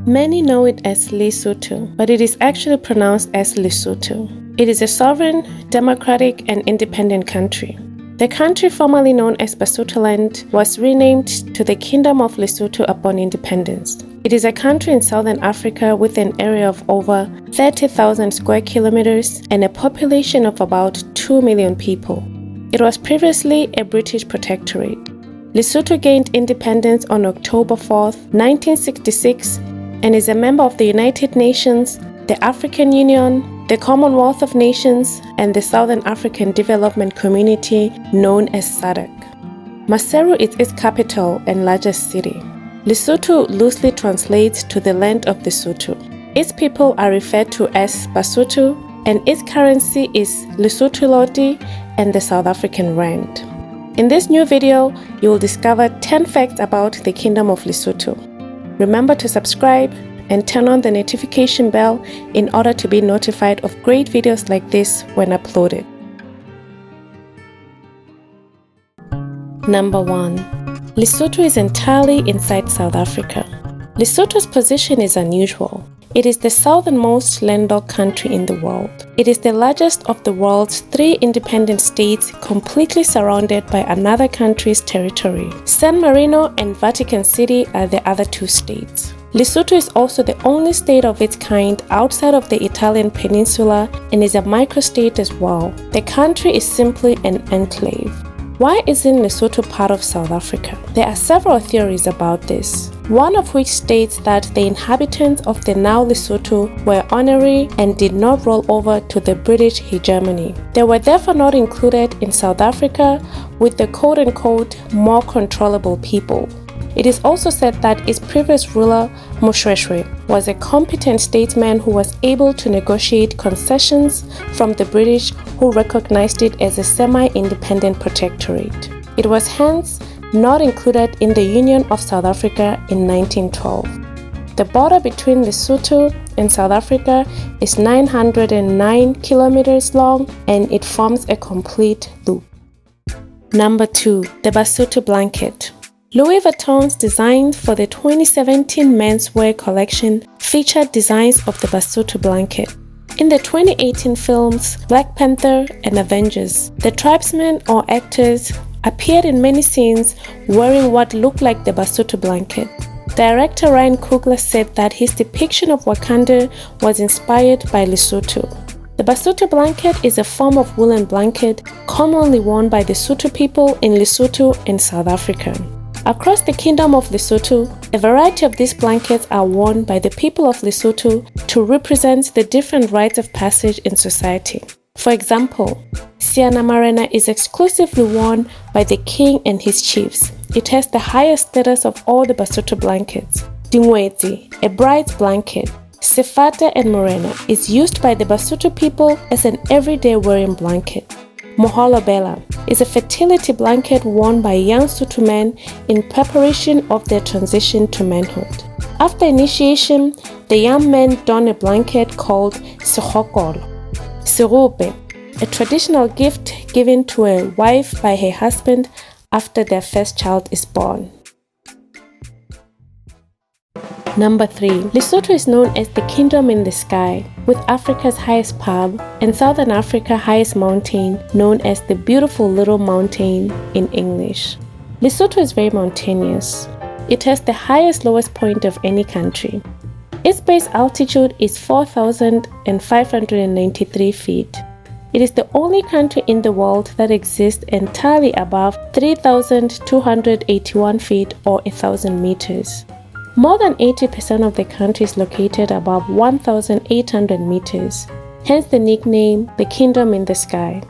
Many know it as Lesotho, but it is actually pronounced as Lesotho. It is a sovereign, democratic, and independent country. The country formerly known as Basutoland was renamed to the Kingdom of Lesotho upon independence. It is a country in southern Africa with an area of over 30,000 square kilometers and a population of about 2 million people. It was previously a British Protectorate. Lesotho gained independence on October 4, 1966, and is a member of the United Nations, the African Union, the Commonwealth of Nations, and the Southern African Development Community known as SADC. Maseru is its capital and largest city. Lesotho loosely translates to the land of the Sotho. Its people are referred to as Basotho, and its currency is Lesotho loti and the South African rand. In this new video, you will discover 10 facts about the Kingdom of Lesotho. Remember to subscribe and turn on the notification bell in order to be notified of great videos like this when uploaded. Number 1. Lesotho is entirely inside South Africa. Lesotho's position is unusual. It is the southernmost landlocked country in the world. It is the largest of the world's 3 independent states completely surrounded by another country's territory. San Marino and Vatican City are the other 2 states. Lesotho is also the only state of its kind outside of the Italian peninsula and is a microstate as well. The country is simply an enclave. Why isn't Lesotho part of South Africa? There are several theories about this, one of which states that the inhabitants of the now Lesotho were honorary and did not roll over to the British hegemony. They were therefore not included in South Africa with the quote-unquote more controllable people. It is also said that its previous ruler, Moshweshwe, was a competent statesman who was able to negotiate concessions from the British, who recognized it as a semi-independent protectorate. It was hence not included in the Union of South Africa in 1912. The border between Lesotho and South Africa is 909 kilometers long and it forms a complete loop. Number 2. The Basotho blanket. Louis Vuitton's design for the 2017 menswear collection featured designs of the Basotho blanket. In the 2018 films Black Panther and Avengers, the tribesmen or actors appeared in many scenes wearing what looked like the Basotho blanket. Director Ryan Coogler said that his depiction of Wakanda was inspired by Lesotho. The Basotho blanket is a form of woolen blanket commonly worn by the Sotho people in Lesotho and South Africa. Across the Kingdom of Lesotho, a variety of these blankets are worn by the people of Lesotho to represent the different rites of passage in society. For example, Siana Marena is exclusively worn by the king and his chiefs. It has the highest status of all the Basotho blankets. Dingwetsi, a bride's blanket, Sefata and Morena, is used by the Basotho people as an everyday wearing blanket. Moholo Bela is a fertility blanket worn by young Sotho men in preparation of their transition to manhood. After initiation, the young men don a blanket called Segokolo. Serupe, a traditional gift given to a wife by her husband after their first child is born. Number 3. Lesotho is known as the Kingdom in the Sky, with Africa's highest pub and Southern Africa's highest mountain, known as the Beautiful Little Mountain in English. Lesotho is very mountainous. It has the highest lowest point of any country. Its base altitude is 4,593 feet. It is the only country in the world that exists entirely above 3,281 feet or 1,000 meters. More than 80% of the country is located above 1,800 meters, hence the nickname the Kingdom in the Sky.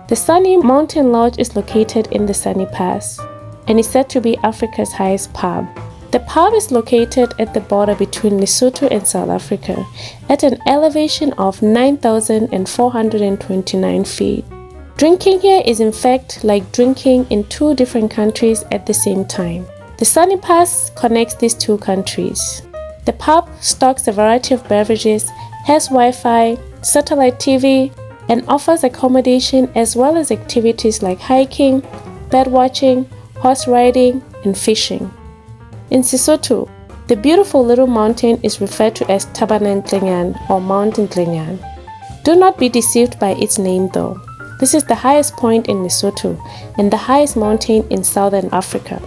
The Sunny Mountain Lodge is located in the Sunny Pass and is said to be Africa's highest pub. The pub is located at the border between Lesotho and South Africa at an elevation of 9,429 feet. Drinking here is in fact like drinking in 2 different countries at the same time. The Sunny Pass connects these 2 countries. The pub stocks a variety of beverages, has Wi-Fi, satellite TV, and offers accommodation as well as activities like hiking, birdwatching, horse riding, and fishing. In Sesotho, The beautiful little mountain is referred to as Tabanentlenyan or Mount Ntlenyan. Do not be deceived by its name though. This is the highest point in Lesotho and the highest mountain in southern Africa.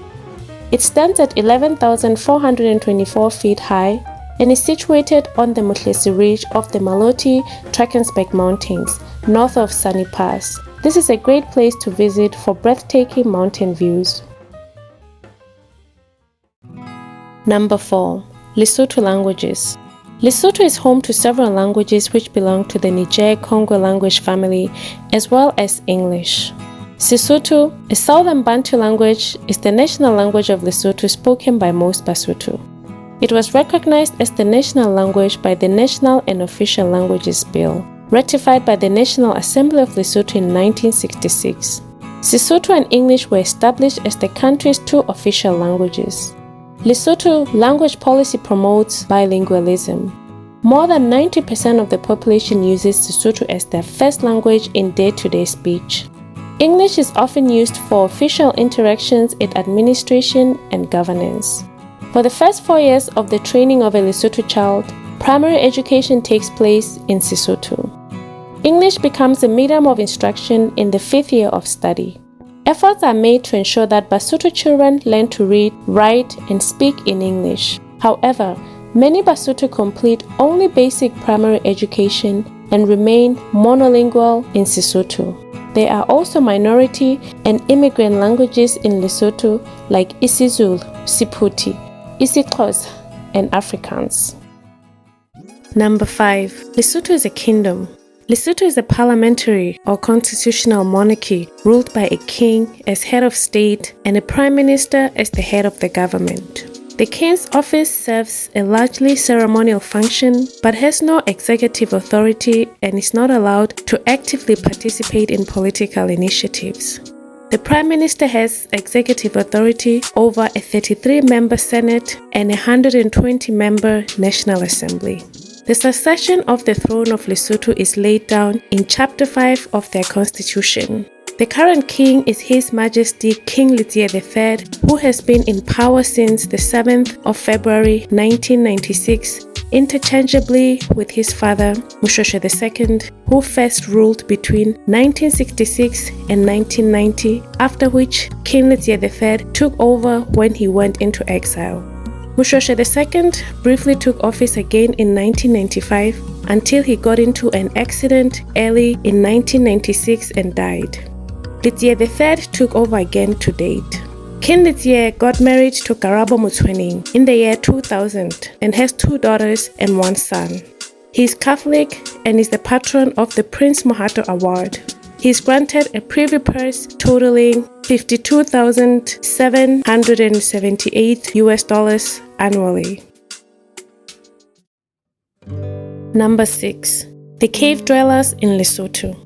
It stands at 11,424 feet high and is situated on the Muhlesi ridge of the Maloti Drakensberg Mountains, north of Sunny Pass. This is a great place to visit for breathtaking mountain views. Number 4. Lesotho languages. Lesotho is home to several languages which belong to the Niger-Congo language family as well as English. Sesotho, a Southern Bantu language, is the national language of Lesotho spoken by most Basotho. It was recognized as the national language by the National and Official Languages Bill, ratified by the National Assembly of Lesotho in 1966. Sesotho and English were established as the country's two official languages. Lesotho language policy promotes bilingualism. More than 90% of the population uses Sesotho as their first language in day-to-day speech. English is often used for official interactions in administration and governance. For the first 4 years of the training of a Lesotho child, primary education takes place in Sesotho. English becomes a medium of instruction in the 5th year of study. Efforts are made to ensure that Basotho children learn to read, write, and speak in English. However, many Basotho complete only basic primary education and remain monolingual in Sesotho. There are also minority and immigrant languages in Lesotho like isiZulu, Sephuthi, isiXhosa, and Afrikaans. Number 5. Lesotho is a kingdom. Lesotho is a parliamentary or constitutional monarchy ruled by a king as head of state and a prime minister as the head of the government. The king's office serves a largely ceremonial function but has no executive authority and is not allowed to actively participate in political initiatives. The prime minister has executive authority over a 33-member Senate and a 120-member National Assembly. The succession of the throne of Lesotho is laid down in Chapter 5 of their constitution. The current king is His Majesty King Letsie III, who has been in power since the 7th of February 1996, interchangeably with his father, Moshoeshoe II, who first ruled between 1966 and 1990, after which King Letsie III took over when he went into exile. Moshoeshoe II briefly took office again in 1995 until he got into an accident early in 1996 and died. Letsie III took over again to date. King Letsie got married to Karabo Motsoeneng in the year 2000 and has 2 daughters and 1 son. He is Catholic and is the patron of the Prince Mohato Award. He is granted a privy purse totaling $52,778 annually. Number 6. The cave dwellers in Lesotho.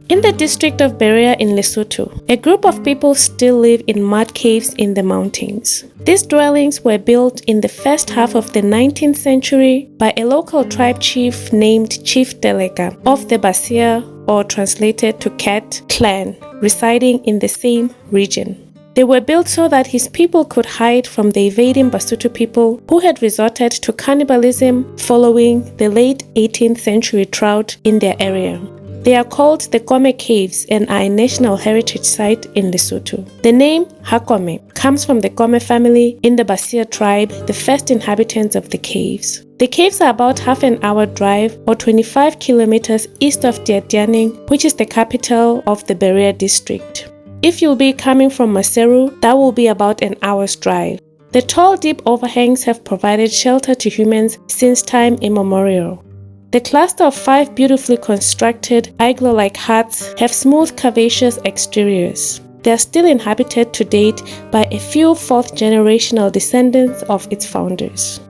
In the district of Berea in Lesotho, a group of people still live in mud caves in the mountains. These dwellings were built in the first half of the 19th century by a local tribe chief named Chief Teleka of the Basia, or translated to Cat clan, residing in the same region. They were built so that his people could hide from the invading Basotho people who had resorted to cannibalism following the late 18th century drought in their area. They are called the Kome Caves and are a National Heritage Site in Lesotho. The name Hakome comes from the Kome family in the Basia tribe, the first inhabitants of the caves. The caves are about half an hour drive or 25 kilometers east of Diatianing, which is the capital of the Berea district. If you'll be coming from Maseru, that will be about an hour's drive. The tall, deep overhangs have provided shelter to humans since time immemorial. The cluster of 5 beautifully constructed igloo-like huts have smooth, curvaceous exteriors. They are still inhabited to date by a few 4th-generational descendants of its founders.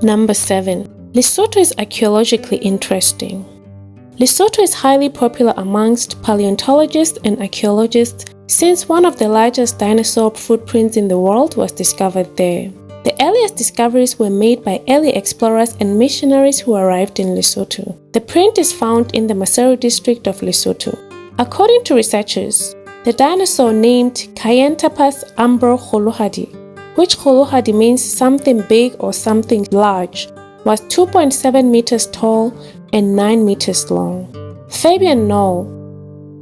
Number 7. Lesotho is archaeologically interesting. Lesotho is highly popular amongst paleontologists and archaeologists since one of the largest dinosaur footprints in the world was discovered there. The earliest discoveries were made by early explorers and missionaries who arrived in Lesotho. The print is found in the Maseru district of Lesotho. According to researchers, the dinosaur named Kayentapas ambro kholohadi which kgolohadi means something big or something large, was 2.7 meters tall and 9 meters long. Fabian Noll,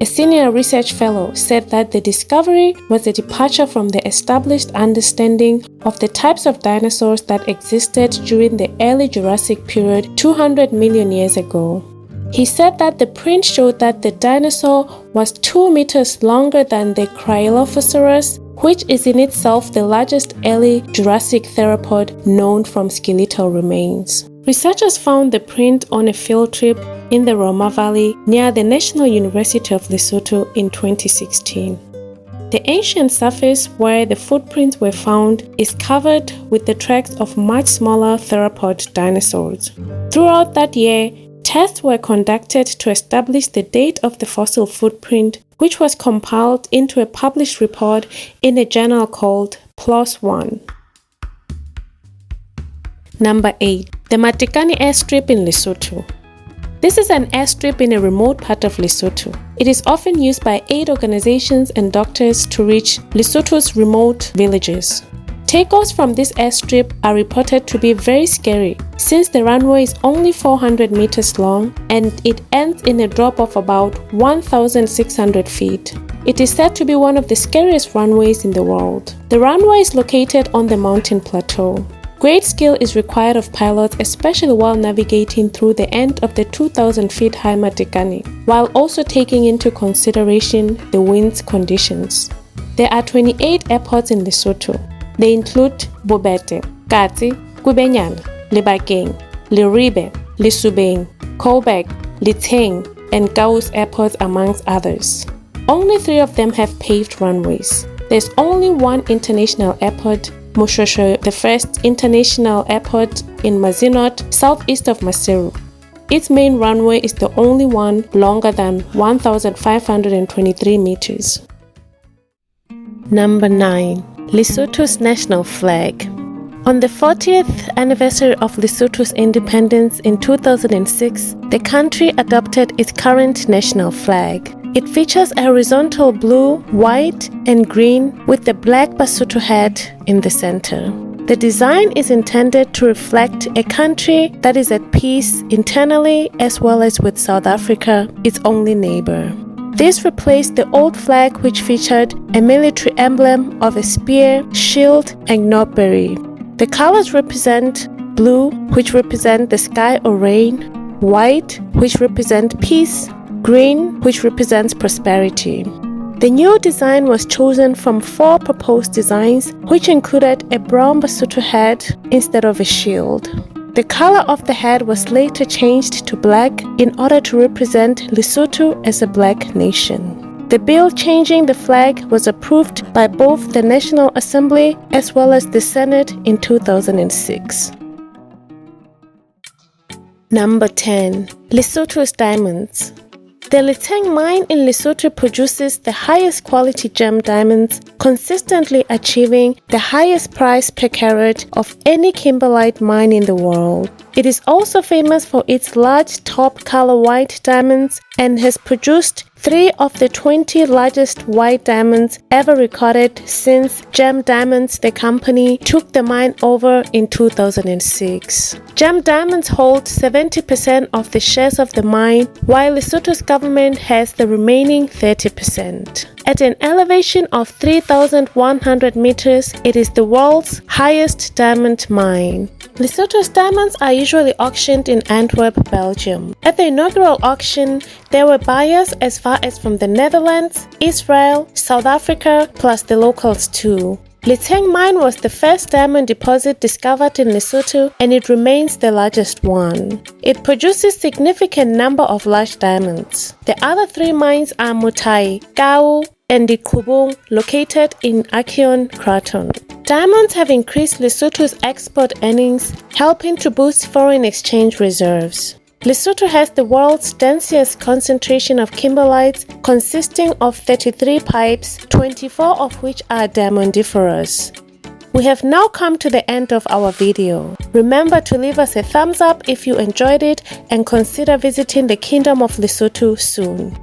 a senior research fellow, said that the discovery was a departure from the established understanding of the types of dinosaurs that existed during the early Jurassic period 200 million years ago. He said that the print showed that the dinosaur was 2 meters longer than the Cryolophosaurus, which is in itself the largest early Jurassic theropod known from skeletal remains. Researchers found the print on a field trip in the Roma Valley near the National University of Lesotho in 2016. The ancient surface where the footprints were found is covered with the tracks of much smaller theropod dinosaurs. Throughout that year, tests were conducted to establish the date of the fossil footprint, which was compiled into a published report in a journal called PLOS ONE. Number 8. The Matekane Airstrip in Lesotho. This is an airstrip in a remote part of Lesotho. It is often used by aid organizations and doctors to reach Lesotho's remote villages. Takeoffs from this airstrip are reported to be very scary, since the runway is only 400 meters long and it ends in a drop of about 1,600 feet. It is said to be one of the scariest runways in the world. The runway is located on the mountain plateau. Great skill is required of pilots, especially while navigating through the end of the 2,000 feet high Matekane, while also taking into consideration the wind's conditions. There are 28 airports in Lesotho. They include Bobete, Kati, Kubenyana, Lebakeng, Leribe, Lesubeng, Koubek, Liteng, and Gauss airports amongst others. Only 3 of them have paved runways. There's only one international airport, Moshosho, the first international airport in Maseru, southeast of Maseru. Its main runway is the only one longer than 1,523 meters. Number 9. Lesotho's national flag. On the 40th anniversary of Lesotho's independence in 2006, the country adopted its current national flag. It features a horizontal blue, white, and green with the black Basotho hat in the center. The design is intended to reflect a country that is at peace internally as well as with South Africa, its only neighbor. This replaced the old flag, which featured a military emblem of a spear, shield, and knobberry. The colors represent blue, which represent the sky or rain, white, which represent peace, green, which represents prosperity. The new design was chosen from 4 proposed designs, which included a brown Basotho hat instead of a shield. The color of the hat was later changed to black in order to represent Lesotho as a black nation. The bill changing the flag was approved by both the National Assembly as well as the Senate in 2006. Number 10. Lesotho's diamonds. The Liteng mine in Lesotho produces the highest quality gem diamonds, consistently achieving the highest price per carat of any kimberlite mine in the world. It is also famous for its large top color white diamonds and has produced 3 of the 20 largest white diamonds ever recorded since Gem Diamonds, the company, took the mine over in 2006. Gem Diamonds hold 70% of the shares of the mine, while Lesotho's government has the remaining 30%. At an elevation of 3,100 meters, it is the world's highest diamond mine. Lesotho's diamonds are usually auctioned in Antwerp, Belgium. At the inaugural auction, there were buyers as far as from the Netherlands, Israel, South Africa, plus the locals too. Liteng mine was the first diamond deposit discovered in Lesotho, and it remains the largest one. It produces significant number of large diamonds. The other 3 mines are Mutai, Kau, and Dikubung, located in Acheon, Kraton. Diamonds have increased Lesotho's export earnings, helping to boost foreign exchange reserves. Lesotho has the world's densest concentration of kimberlites, consisting of 33 pipes, 24 of which are diamondiferous. We have now come to the end of our video. Remember to leave us a thumbs up if you enjoyed it and consider visiting the Kingdom of Lesotho soon.